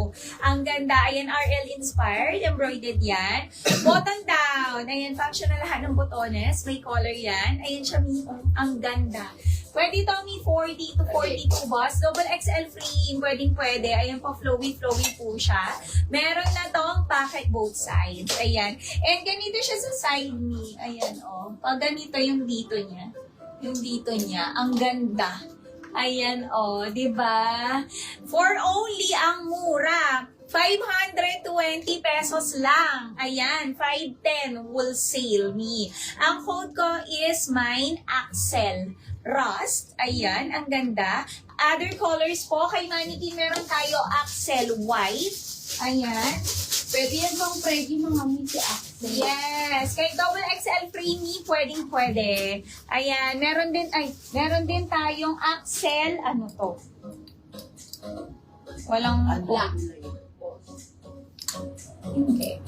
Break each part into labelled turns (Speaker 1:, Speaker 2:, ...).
Speaker 1: flow. Ang ganda. Ayan, RL inspired. Embroidered yan. Button down. Ayan, functional lahat ng botones. May color yan. Ayan siya, ang ganda. Pwede ito, 40 to 42 boss. Double XL free. Pwede. Ayan po, flowy po siya. Meron na tong pocket both sides. Ayan. And ganito siya sa side knee. Ayan, oh. Pag ganito yung dito niya. Yung dito niya. Ang ganda. Ayan, oh. Diba? For only ang mura. 520 pesos lang. Ayan, 510 wholesale me. Ang code ko is mine, Axel Rust. Ayan, ang ganda. Other colors po, kay Mannequin meron tayo Axel White. Ayan.
Speaker 2: Pwede yan bang Freddy mga si Axel?
Speaker 1: Yes. Kay Double XL Free Me, pwede. Ayan, meron din tayong Axel, ano to? Walang
Speaker 2: Black.
Speaker 1: Hindi.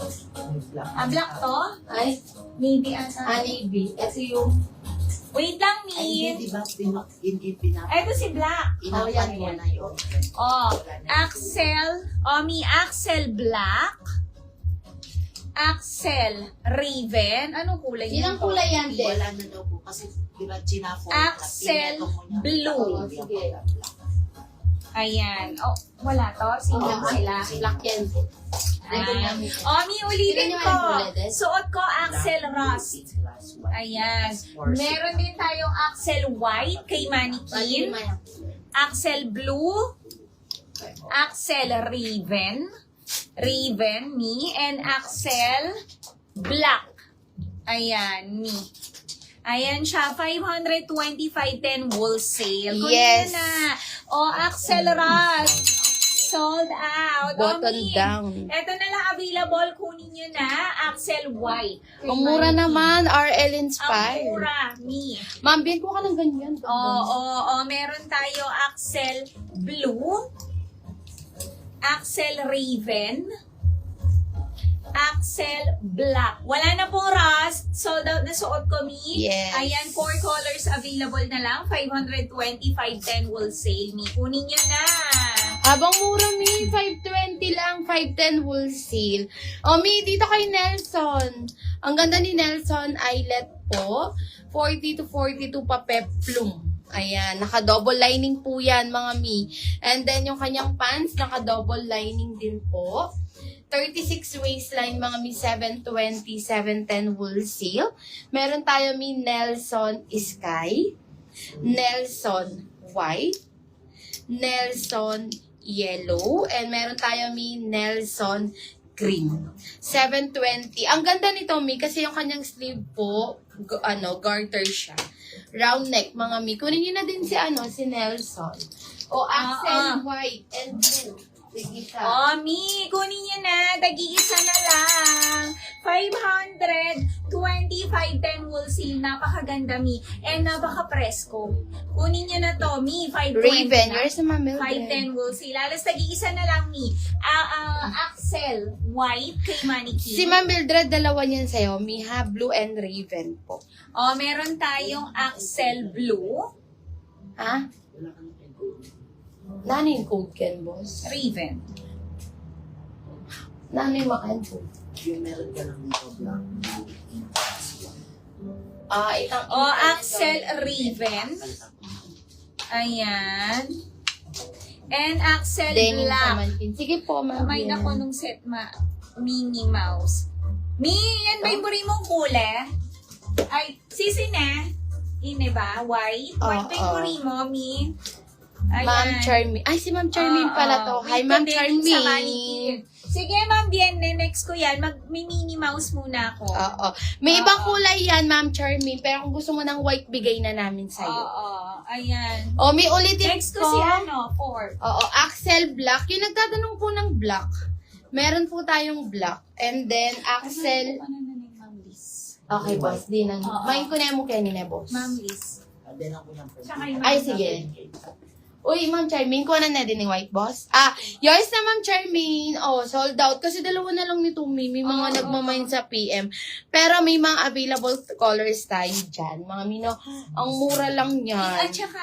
Speaker 1: Black to?
Speaker 2: Ay,
Speaker 1: Navy ata.
Speaker 2: navy. Ito yung...
Speaker 1: Wait lang,
Speaker 3: Ay,
Speaker 1: Min.
Speaker 3: hindi ba pinap
Speaker 1: Ito si Black.
Speaker 3: inapat mo na yun?
Speaker 1: Oh, Axel. Mi Axel Black. Axel Raven. Anong kulay
Speaker 2: Ilang
Speaker 1: to?
Speaker 2: kulay yan, Del?
Speaker 3: Wala na daw po kasi di ba chinafo?
Speaker 1: Axel Blue.
Speaker 2: Oo, sige.
Speaker 1: Ayan. Oh, wala to. Sinang sila.
Speaker 2: Black yan.
Speaker 1: Mi ulitin
Speaker 2: Sino
Speaker 1: ko.
Speaker 2: naman yung kulay,
Speaker 1: Suot ko Axel Rust. Ayan. Meron din tayong Axel White kay Mannequin. Axel Blue. Axel Raven. Me. And Axel Black. Ayan, me. Ayan siya, 525.10 wholesale. Kunin
Speaker 2: Yes.
Speaker 1: na. O, Axel Rust. Sold out.
Speaker 2: Button
Speaker 1: Mi.
Speaker 2: down.
Speaker 1: Ito na lang available. Kunin nyo na. Axel White.
Speaker 2: Ang mura naman, RL
Speaker 1: Ang
Speaker 2: Inspired.
Speaker 1: mura, me.
Speaker 2: Ma'am, bin ko ka ng ganyan.
Speaker 1: Meron tayo Axel Blue, Axel Raven, Axel Black. Wala na pong rust. Sold out na suot ko, me.
Speaker 2: Yes.
Speaker 1: Ayan, 4 colors available na lang. 525.10 wholesale, me. Kunin nyo na.
Speaker 2: Habang mura, Mi, 520 lang, 510 wholesale. Mi, dito kay Nelson. Ang ganda ni Nelson, eyelet po. 40 to 42 pa peplum. Ayan, naka-double lining po yan, mga Mi. And then, yung kanyang pants, naka-double lining din po. 36 waistline, mga Mi, 720, 710 wholesale. Meron tayo, Mi, Nelson Sky, Nelson White, Nelson Yellow, and meron tayo, Mi, Nelson Green. 720. Ang ganda nito, Mi, kasi yung kanyang sleeve po, garter siya. Round neck, mga Mi. Kunin nyo na din si Nelson. O, Axel White and Blue. Sige ka.
Speaker 1: Mi, kunin nyo na. Tag-iisa na lang. 525.10 wholesale. Napakaganda, Mi. And napaka-presko. Kunin nyo na to, Mi. 520
Speaker 2: Raven,
Speaker 1: na.
Speaker 2: yours naman, Mildred.
Speaker 1: 510 wholesale. Alas tag-iisa na lang, Mi. Axel White kay Mannequin.
Speaker 2: Si Ma'am Mildred, dalawa niyan sa'yo. Mi, ha? Blue and Raven po.
Speaker 1: Meron tayong Axel Blue.
Speaker 2: Ha? Nano yung code Ken, boss?
Speaker 1: Raven.
Speaker 2: Nano yung makan po?
Speaker 3: Yung meron ka lang dito black.
Speaker 1: Axel Raven. Ayan. And Axel
Speaker 2: Denim
Speaker 1: Black.
Speaker 2: naman din. Sige po, Ma'am.
Speaker 1: May
Speaker 2: Yan.
Speaker 1: nako nung set Minnie Mouse. Mi, yan ba yung buri mong kulay? Ay, sisi na. Ine ba? White? White ba yung buri mo, Mi?
Speaker 2: Ma'am Charmy. Ay, si Ma'am Charmy pala to. Hi, Ma'am Charmy.
Speaker 1: Sige, Ma'am Diane, next ko yan. May Minnie Mouse muna ako.
Speaker 2: Oo. May ibang kulay yan, Ma'am Charmy. Pero kung gusto mo ng white, bigay na namin sa'yo.
Speaker 1: Ayan.
Speaker 2: May ulitin
Speaker 1: Next ko si 4.
Speaker 2: Axel Black. Yung nagtatanong po ng black. Meron po tayong black. And then, Axel... Okay, boss. Di nang... Main ko na mo kanina, boss.
Speaker 1: Ma'am Liz.
Speaker 3: Then ako yung
Speaker 1: Tsaka yung
Speaker 2: Ay, sige. Uy, Ma'am Charmaine, kuha na din ng white boss. Yours na, Ma'am Charmaine. Sold out. Kasi dalawa na lang nito, May mga nagmamind sa PM. Pero may mga available colors tayo dyan. Mga Mino, ang mura lang yan.
Speaker 1: At saka,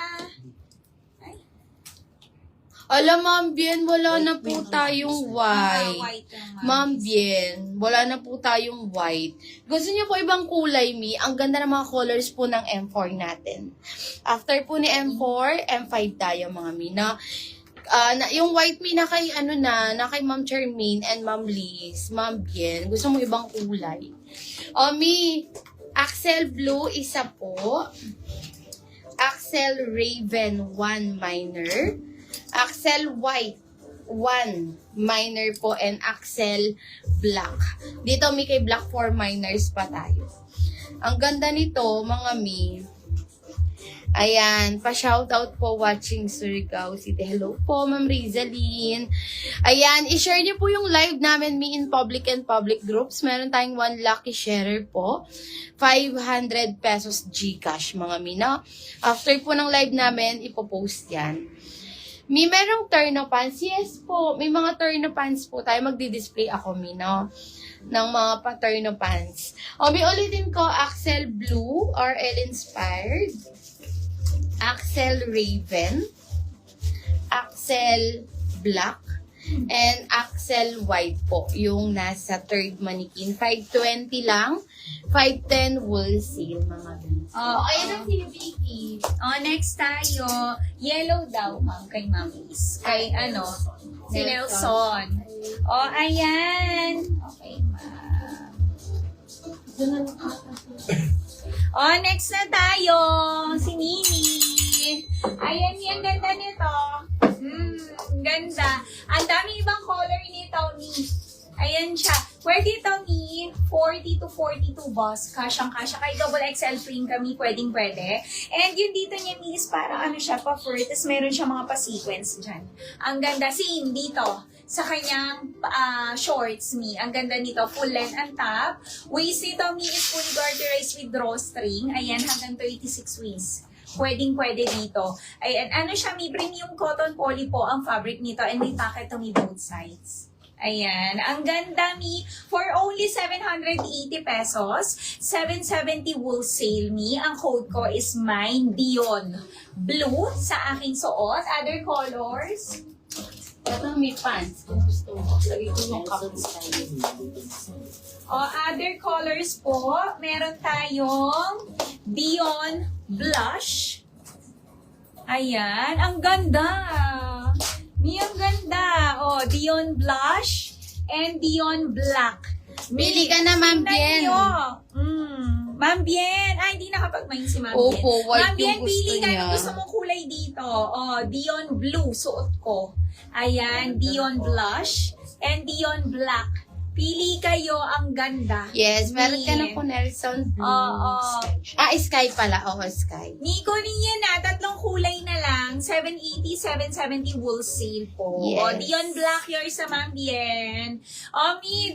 Speaker 2: Alam, Ma'am Bien, wala na po tayong white.
Speaker 1: White lang,
Speaker 2: Ma'am Bien, wala na po tayong white. Gusto niyo po ibang kulay, Mi? Ang ganda ng mga colors po ng M4 natin. After po ni M4, M5 tayo, mga Mi, na yung white Mi na kay, na kay Ma'am Charmaine and Ma'am Liz, Ma'am Bien, gusto mo ibang kulay. Mi, Axel Blue, isa po. Axel Raven, 1 minor. Axel White, 1 minor po. And Axel Black. Dito, Mi, kay Black 4 minors pa tayo. Ang ganda nito, mga Mi. Ayan, pa-shoutout po watching Surigao City. Hello po, Ma'am Rizalyn. Ayan, i-share niyo po yung live namin, Mi, in public and public groups. Meron tayong 1 lucky sharer po. 500 pesos GCash, mga Mi, no? After po ng live namin, ipopost yan. Mi, merong turno pants? Yes po, may mga turno pants po tayo. Magdi-display ako, Mi, no? Ng mga pa-turno pants. Mi, ulitin ko, Axel Blue, RL Inspired. Axel Raven, Axel Black, and Axel White po, yung nasa third mannequin. 520 lang, 510 wholesale, mga guys. Ayan ang si Vicky.
Speaker 1: Next tayo, yellow daw, ma'am, kay Ma'am Liz. Kay, si Nelson. Ayan. Okay, ma'am. Next na tayo, si Nini. Ayan, yung ganda nito. Ganda. Ang dami ibang color nito, ni. Ayan siya. Pwede ito, ni 40 to 42 boss. Kasyang-kasya. Kay double XL frame kami, pwedeng-pwede. And yung dito niya, ni, is parang siya, pa-fur. Tapos meron siya mga pa-sequence dyan. Ang ganda. Same dito. Sa kanyang shorts, Mi. Ang ganda nito. Full length ang top. Waist nito, Mi, is fully garterized with drawstring. Ayan, hanggang 36 waist. Pwedeng-pwede dito. Ayan, siya, Mi, premium cotton poly po ang fabric nito. And may pocket to, Mi, both sides. Ayan, ang ganda, Mi. For only 780 pesos, 770 wholesale, Mi. Ang code ko is mine, Dion. Blue sa aking suot. Other colors?
Speaker 2: Ito, may pants. Kung gusto mo, lagay ko yung cups.
Speaker 1: Other colors po, meron tayong Dion Blush. Ayan, ang ganda. Ang ganda. Dion Blush and Dion Black.
Speaker 2: Pili ka na, Ma'am Bien.
Speaker 1: Ma'am Bien. Hindi nakapag-main si Ma'am Bien.
Speaker 2: Opo, white
Speaker 1: Ma'am Bien,
Speaker 2: yung gusto
Speaker 1: pili ka
Speaker 2: niya.
Speaker 1: na gusto mong kulay dito. Dion Blue, suot ko. Ayan, Dion Blush and Dion Black. Pili kayo, ang ganda.
Speaker 2: Yes, meron ka na
Speaker 1: Ni.
Speaker 2: po, Nelson Blue.
Speaker 1: Oo.
Speaker 2: Sky pala. Sky.
Speaker 1: Nico, niya na, 3 kulay na lang. 780, 770 wholesale po.
Speaker 2: Yes.
Speaker 1: Dion Black, yours sa Ma'am Bien. Mi,